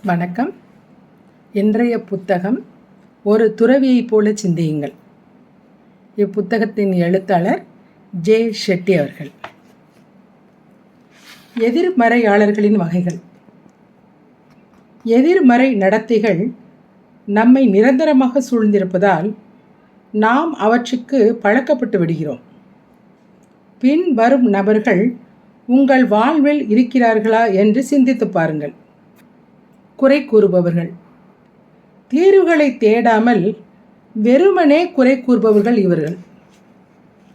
வணக்கம். இன்றைய புத்தகம் ஒரு துறவியைப் போல சிந்தியுங்கள். இப்புத்தகத்தின் எழுத்தாளர் ஜே ஷெட்டி அவர்கள். எதிர்மறையாளர்களின் வகைகள். எதிர்மறை நடத்தைகள் நம்மை நிரந்தரமாக சூழ்ந்திருப்பதால் நாம் அவற்றுக்கு பழக்கப்பட்டு விடுகிறோம். பின் வரும் நபர்கள் உங்கள் வாழ்வில் இருக்கிறார்களா என்று சிந்தித்து பாருங்கள். குறை கூறுபவர்கள். தீர்வுகளை தேடாமல் வெறுமனே குறை கூறுபவர்கள் இவர்கள்.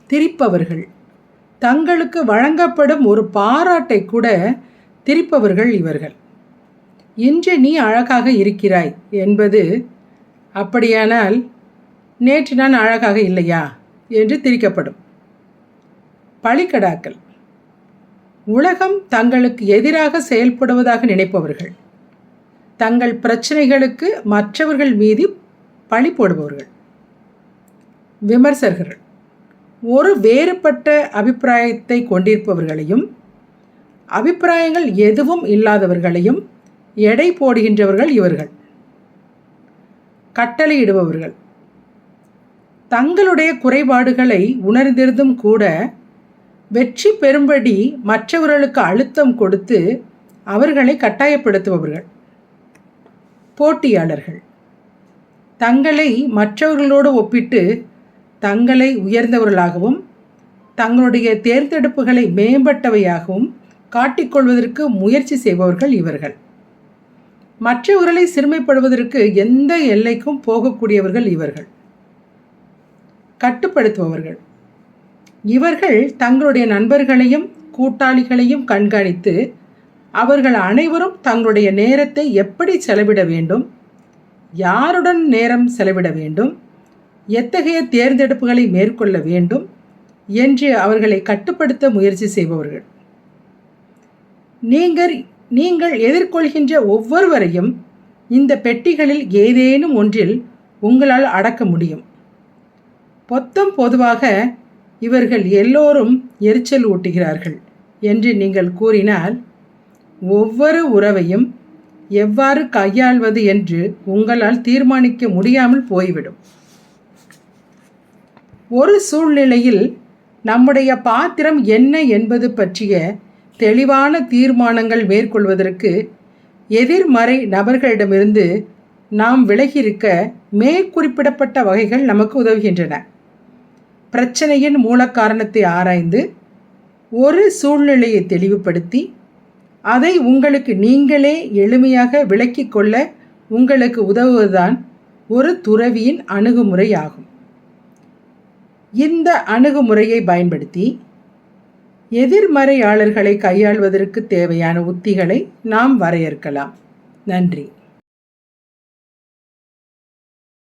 திரிப்பவர்கள். தங்களுக்கு வழங்கப்படும் ஒரு பாராட்டை கூட திரிப்பவர்கள் இவர்கள். இன்று நீ அழகாக இருக்கிறாய் என்பது அப்படியானால் நேற்று நான் அழகாக இல்லையா என்று திரிக்கப்படும். பழிக்கடாக்கள். உலகம் தங்களுக்கு எதிராக செயல்படுவதாக நினைப்பவர்கள். தங்கள் பிரச்சனைகளுக்கு மற்றவர்கள் மீது பழி போடுபவர்கள். விமர்சகர்கள். ஒரு வேறுபட்ட அபிப்பிராயத்தை கொண்டிருப்பவர்களையும் அபிப்பிராயங்கள் எதுவும் இல்லாதவர்களையும் எடை போடுகின்றவர்கள் இவர்கள். கட்டளையிடுபவர்கள். தங்களுடைய குறைபாடுகளை உணர்ந்திருந்தும் கூட வெற்றி பெறும்படி மற்றவர்களுக்கு அழுத்தம் கொடுத்து அவர்களை கட்டாயப்படுத்துபவர்கள். போட்டியாளர்கள். தங்களை மற்றவர்களோடு ஒப்பிட்டு தங்களை உயர்ந்தவர்களாகவும் தங்களுடைய தேர்ந்தெடுப்புகளை மேம்பட்டவையாகவும் காட்டிக்கொள்வதற்கு முயற்சி செய்பவர்கள் இவர்கள். மற்றவர்களை சிறுமைப்படுவதற்கு எந்த எல்லைக்கும் போகக்கூடியவர்கள் இவர்கள். கட்டுப்படுத்துபவர்கள். இவர்கள் தங்களுடைய நண்பர்களையும் கூட்டாளிகளையும் கண்காணித்து அவர்கள் அனைவரும் தங்களுடைய நேரத்தை எப்படி செலவிட வேண்டும், யாருடன் நேரம் செலவிட வேண்டும், எத்தகைய தேர்ந்தெடுப்புகளை மேற்கொள்ள வேண்டும் என்று அவர்களை கட்டுப்படுத்த முயற்சி செய்பவர்கள். நீங்கள் எதிர்கொள்கின்ற ஒவ்வொருவரையும் இந்த பெட்டிகளில் ஏதேனும் ஒன்றில் உங்களால் அடக்க முடியும். பொதுவாக இவர்கள் எல்லோரும் எரிச்சல் ஊட்டுகிறார்கள் என்று நீங்கள் கூறினால் ஒவ்வொரு உறவையும் எவ்வாறு கையாள்வது என்று உங்களால் தீர்மானிக்க முடியாமல் போய்விடும். ஒரு சூழ்நிலையில் நம்முடைய பாத்திரம் என்ன என்பது பற்றிய தெளிவான தீர்மானங்கள் மேற்கொள்வதற்கு எதிர்மறை நபர்களிடமிருந்து நாம் விலகியிருக்க மேற்குறிப்பிடப்பட்ட வகைகள் நமக்கு உதவுகின்றன. பிரச்சனையின் மூல காரணத்தை ஆராய்ந்து ஒரு சூழ்நிலையை தெளிவுபடுத்தி அதை உங்களுக்கு நீங்களே எளிமையாக விளக்கிக் கொள்ள உங்களுக்கு உதவுவதுதான் ஒரு துறவியின் அணுகுமுறையாகும். இந்த அணுகுமுறையை பயன்படுத்தி எதிர்மறையாளர்களை கையாள்வதற்கு தேவையான உத்திகளை நாம் வரையறுக்கலாம். நன்றி.